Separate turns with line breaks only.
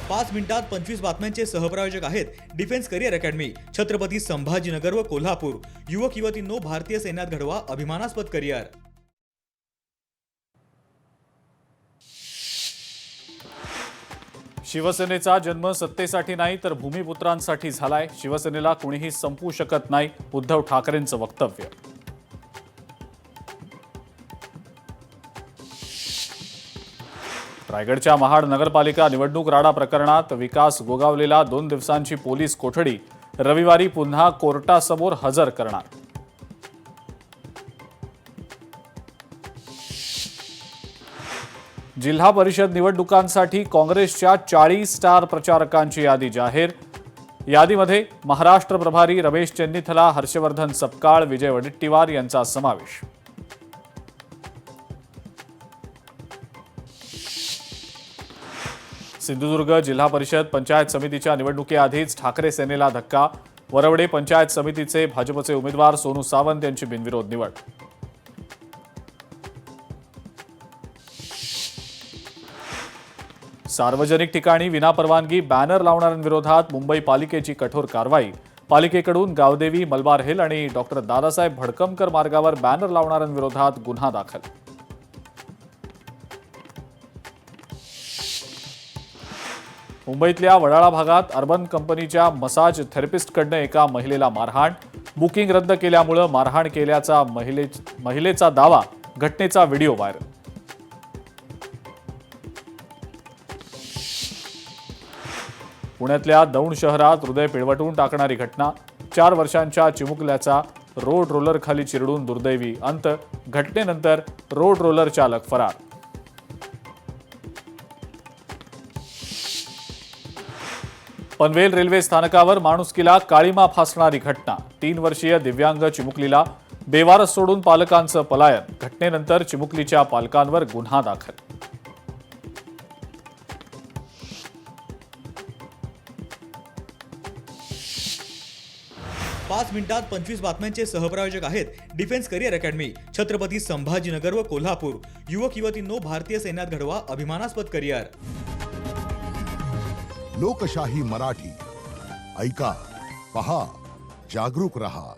5 मिनिटात 25 बातम्यांचे सहप्रायोजक आहेत defence career academy, Chhatrapati Sambhajinagar व कोल्हापूर। युवक युवतींनो, भारतीय सैन्यात घडवा अभिमानास्पद करिअर।
शिवसेनेचा जन्म सत्तेसाठी नाही तर भूमिपुत्रांसाठी झालाय। शिवसेनेला कुणीही संपवू शकत नाही, उद्धव ठाकरेंचं वक्तव्य। रायगडच्या महाड नगरपालिका निवडणूक राडा प्रकरणात विकास गोगावलेला 2 दिवसांची पोलीस कोठडी रविवारी पुन्हा कोर्टासमोर हजर करणार। जिल्हा परिषद निवडणुकांसाठी काँग्रेसच्या 40 स्टार प्रचारकांची यादी जाहीर। यादीमध्ये महाराष्ट्र प्रभारी रमेश चेन्नीथला, हर्षवर्धन सपकाळ, विजय वडेट्टीवार यांचा समावेश। सिंधुदुर्ग जिल्हा परिषद पंचायत समितीच्या निवडणुकीआधीच ठाकरे सेनेला धक्का। वरवडे पंचायत समितीचे भाजपचे उमेदवार सोनू सावंत यांची बिनविरोध निवड। सार्वजनिक ठिकाणी विनापरवानगी बॅनर लावणाऱ्यांविरोधात मुंबई पालिकेची कठोर कारवाई। पालिकेकडून गावदेवी, मलबार हिल आणि डॉक्टर दादासाहेब भडकमकर मार्गावर बॅनर लावणाऱ्यांविरोधात गुन्हा दाखल। मुंबईतल्या वडाळा भागात अर्बन कंपनीच्या मसाज थेरपिस्टकडनं एका महिलेला मारहाण। बुकिंग रद्द केल्यामुळे मारहाण केल्याचा महिलेचा दावा, घटनेचा व्हिडिओ व्हायरल। पुण्यातल्या दौंड शहरात हृदय पिळवटून टाकणारी घटना। 4 वर्षांच्या चिमुकल्याचा रोड रोलर खाली चिरडून दुर्दैवी अंत। घटनेनंतर रोड रोलर चालक फरार। पनवेल रेल्वे स्थानकावर माणुसकीला काळीमा फासणारी घटना। 3 वर्षीय दिव्यांग चिमुकलीला बेवारस सोडून पालकांचं पलायन। घटनेनंतर चिमुकलीच्या पालकांवर गुन्हा दाखल।
पाच मिनिटात 25 बातम्यांचे सहप्रायोजक आहेत defence career academy, Chhatrapati Sambhajinagar व कोल्हापूर। युवक युवतींनो, भारतीय सैन्यात घडवा अभिमानास्पद करिअर।
लोकशाही मराठी ऐका, पहा, जागरूक रहा।